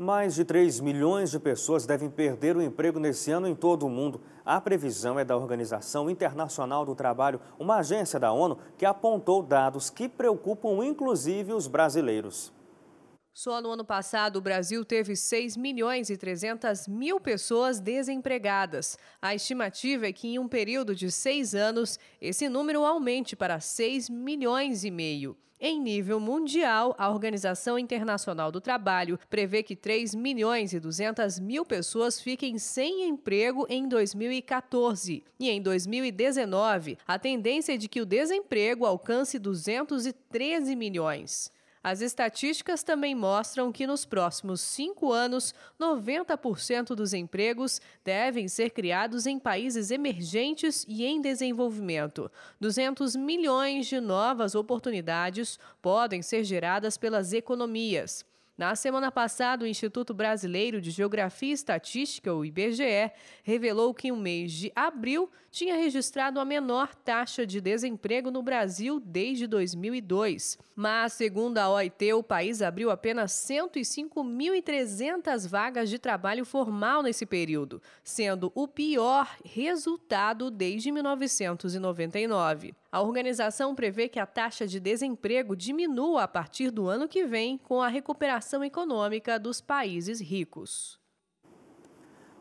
Mais de 3 milhões de pessoas devem perder o emprego nesse ano em todo o mundo. A previsão é da Organização Internacional do Trabalho, uma agência da ONU que apontou dados que preocupam inclusive os brasileiros. Só no ano passado, o Brasil teve 6.300.000 pessoas desempregadas. A estimativa é que em um período de 6 anos, esse número aumente para 6,5 milhões. Em nível mundial, a Organização Internacional do Trabalho prevê que 3.200.000 pessoas fiquem sem emprego em 2014. E em 2019, a tendência é de que o desemprego alcance 213 milhões. As estatísticas também mostram que nos próximos 5 anos, 90% dos empregos devem ser criados em países emergentes e em desenvolvimento. 200 milhões de novas oportunidades podem ser geradas pelas economias. Na semana passada, o Instituto Brasileiro de Geografia e Estatística, o IBGE, revelou que o mês de abril tinha registrado a menor taxa de desemprego no Brasil desde 2002. Mas, segundo a OIT, o país abriu apenas 105.300 vagas de trabalho formal nesse período, sendo o pior resultado desde 1999. A organização prevê que a taxa de desemprego diminua a partir do ano que vem com a recuperação econômica dos países ricos.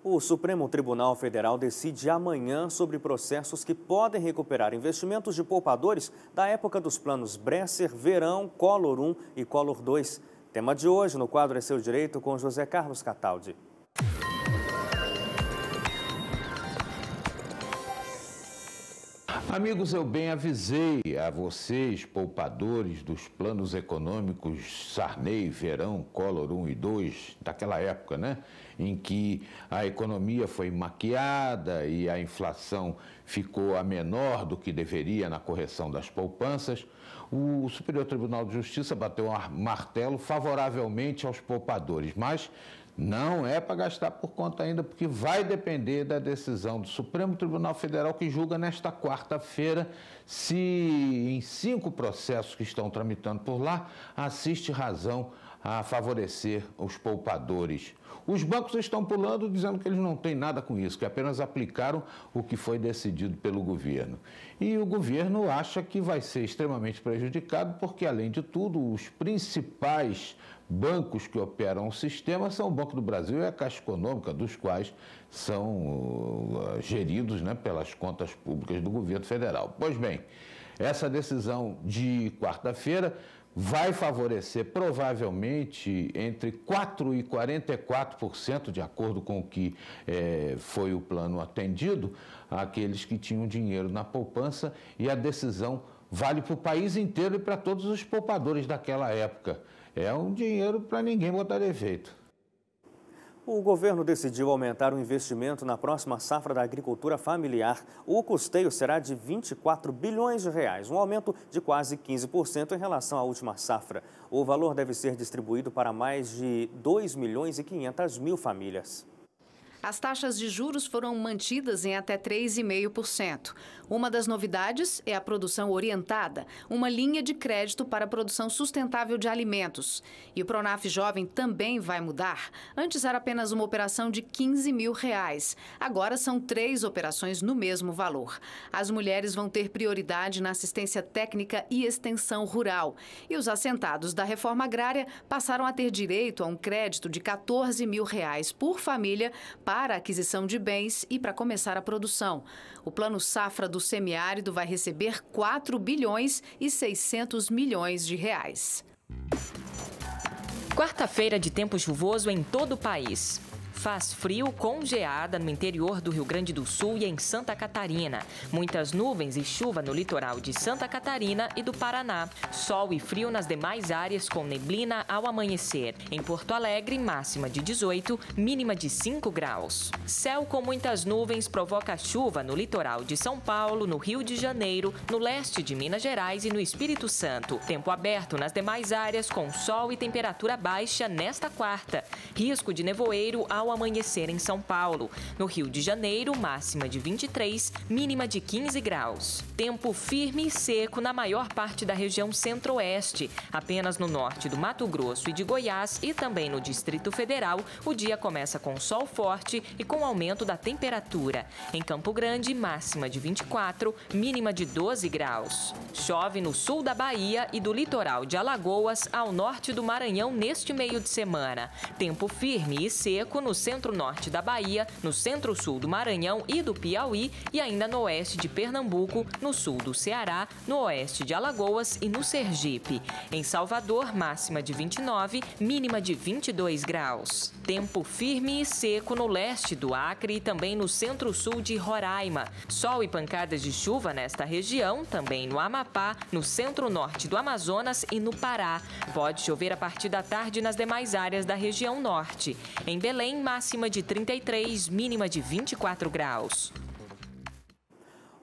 O Supremo Tribunal Federal decide amanhã sobre processos que podem recuperar investimentos de poupadores da época dos planos Bresser, Verão, Collor 1 e Collor 2. Tema de hoje no quadro É Seu Direito com José Carlos Cataldi. Amigos, eu bem avisei a vocês, poupadores dos planos econômicos Sarney, Verão, Collor 1 e 2, daquela época, né? Em que a economia foi maquiada e a inflação ficou a menor do que deveria na correção das poupanças. O Superior Tribunal de Justiça bateu um martelo favoravelmente aos poupadores, mas não é para gastar por conta ainda, porque vai depender da decisão do Supremo Tribunal Federal, que julga nesta quarta-feira se em 5 processos que estão tramitando por lá, assiste razão a favorecer os poupadores. Os bancos estão pulando, dizendo que eles não têm nada com isso, que apenas aplicaram o que foi decidido pelo governo. E o governo acha que vai ser extremamente prejudicado, porque, além de tudo, os principais bancos que operam o sistema são o Banco do Brasil e a Caixa Econômica, dos quais são geridos, né, pelas contas públicas do governo federal. Pois bem, essa decisão de quarta-feira vai favorecer provavelmente entre 4% e 44%, de acordo com o que foi o plano atendido, aqueles que tinham dinheiro na poupança, e a decisão vale para o país inteiro e para todos os poupadores daquela época. É um dinheiro para ninguém botar defeito. O governo decidiu aumentar o investimento na próxima safra da agricultura familiar. O custeio será de 24 bilhões de reais, um aumento de quase 15% em relação à última safra. O valor deve ser distribuído para mais de 2.500.000 famílias. As taxas de juros foram mantidas em até 3,5%. Uma das novidades é a produção orientada, uma linha de crédito para a produção sustentável de alimentos. E o Pronaf Jovem também vai mudar. Antes era apenas uma operação de R$15 mil. Agora são 3 operações no mesmo valor. As mulheres vão ter prioridade na assistência técnica e extensão rural. E os assentados da reforma agrária passaram a ter direito a um crédito de R$14 mil por família para a aquisição de bens e para começar a produção. O Plano Safra do Semiárido vai receber 4 bilhões e 600 milhões de reais. Quarta-feira de tempo chuvoso em todo o país. Faz frio com geada no interior do Rio Grande do Sul e em Santa Catarina. Muitas nuvens e chuva no litoral de Santa Catarina e do Paraná. Sol e frio nas demais áreas com neblina ao amanhecer. Em Porto Alegre, máxima de 18, mínima de 5 graus. Céu com muitas nuvens provoca chuva no litoral de São Paulo, no Rio de Janeiro, no leste de Minas Gerais e no Espírito Santo. Tempo aberto nas demais áreas com sol e temperatura baixa nesta quarta. Risco de nevoeiro ao ao amanhecer em São Paulo. No Rio de Janeiro, máxima de 23, mínima de 15 graus. Tempo firme e seco na maior parte da região centro-oeste. Apenas no norte do Mato Grosso e de Goiás e também no Distrito Federal, o dia começa com sol forte e com aumento da temperatura. Em Campo Grande, máxima de 24, mínima de 12 graus. Chove no sul da Bahia e do litoral de Alagoas ao norte do Maranhão neste meio de semana. Tempo firme e seco no centro-norte da Bahia, no centro-sul do Maranhão e do Piauí e ainda no oeste de Pernambuco, no sul do Ceará, no oeste de Alagoas e no Sergipe. Em Salvador, máxima de 29, mínima de 22 graus. Tempo firme e seco no leste do Acre e também no centro-sul de Roraima. Sol e pancadas de chuva nesta região, também no Amapá, no centro-norte do Amazonas e no Pará. Pode chover a partir da tarde nas demais áreas da região norte. Em Belém, máxima de 33, mínima de 24 graus.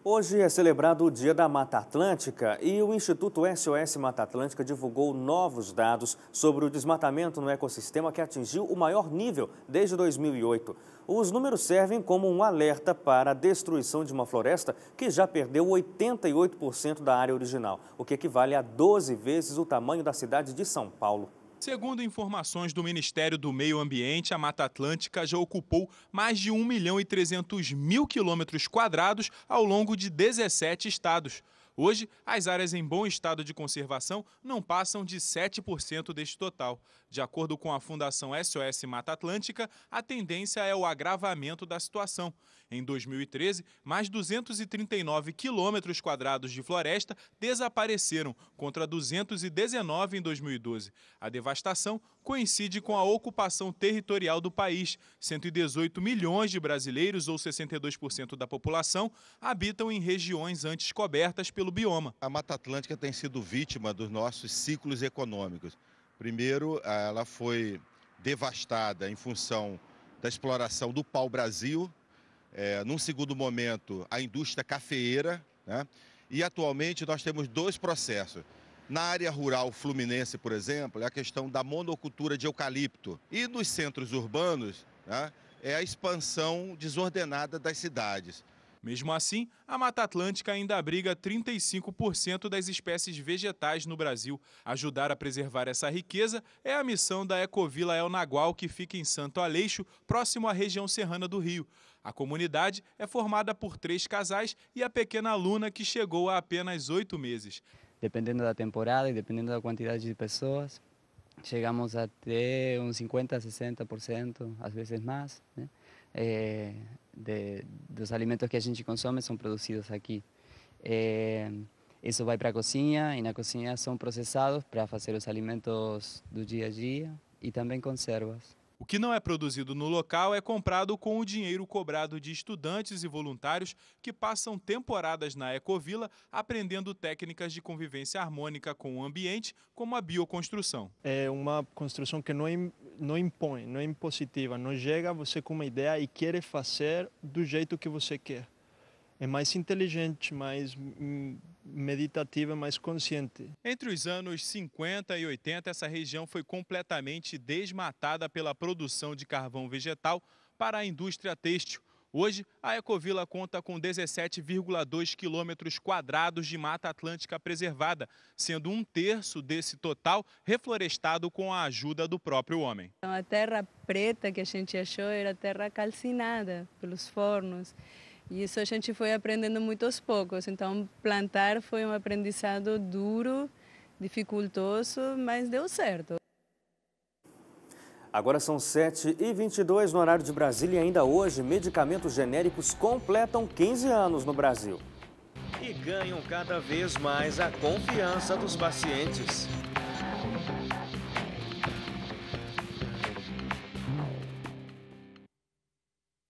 Hoje é celebrado o Dia da Mata Atlântica e o Instituto SOS Mata Atlântica divulgou novos dados sobre o desmatamento no ecossistema que atingiu o maior nível desde 2008. Os números servem como um alerta para a destruição de uma floresta que já perdeu 88% da área original, o que equivale a 12 vezes o tamanho da cidade de São Paulo. Segundo informações do Ministério do Meio Ambiente, a Mata Atlântica já ocupou mais de 1.300.000 quilômetros quadrados ao longo de 17 estados. Hoje, as áreas em bom estado de conservação não passam de 7% deste total. De acordo com a Fundação SOS Mata Atlântica, a tendência é o agravamento da situação. Em 2013, mais 239 quilômetros quadrados de floresta desapareceram, contra 219 em 2012. A devastação coincide com a ocupação territorial do país. 118 milhões de brasileiros, ou 62% da população, habitam em regiões antes cobertas pelo bioma. A Mata Atlântica tem sido vítima dos nossos ciclos econômicos. Primeiro, ela foi devastada em função da exploração do pau-brasil. Num segundo momento, a indústria cafeeira, né? E atualmente nós temos dois processos. Na área rural fluminense, por exemplo, é a questão da monocultura de eucalipto. E nos centros urbanos, né, é a expansão desordenada das cidades. Mesmo assim, a Mata Atlântica ainda abriga 35% das espécies vegetais no Brasil. Ajudar a preservar essa riqueza é a missão da Ecovila El Nagual, que fica em Santo Aleixo, próximo à região serrana do Rio. A comunidade é formada por 3 casais e a pequena Luna, que chegou há apenas 8 meses. Dependendo da temporada e dependendo da quantidade de pessoas, chegamos até uns 50%, 60%, às vezes mais, né? Dos alimentos que a gente consome são produzidos aqui. Isso vai para a cozinha e na cozinha são processados para fazer os alimentos do dia a dia e também conservas. O que não é produzido no local é comprado com o dinheiro cobrado de estudantes e voluntários que passam temporadas na Ecovila aprendendo técnicas de convivência harmônica com o ambiente, como a bioconstrução. É uma construção que não impõe, não é impositiva, não chega você com uma ideia e quer fazer do jeito que você quer. É mais inteligente, mais meditativa, mais consciente. Entre os anos 50 e 80, essa região foi completamente desmatada pela produção de carvão vegetal para a indústria têxtil. Hoje, a Ecovila conta com 17,2 quilômetros quadrados de Mata Atlântica preservada, sendo 1/3 desse total reflorestado com a ajuda do próprio homem. A terra preta que a gente achou era terra calcinada pelos fornos. E isso a gente foi aprendendo muito aos poucos. Então, plantar foi um aprendizado duro, dificultoso, mas deu certo. Agora são 7h22 no horário de Brasília e ainda hoje, medicamentos genéricos completam 15 anos no Brasil. E ganham cada vez mais a confiança dos pacientes.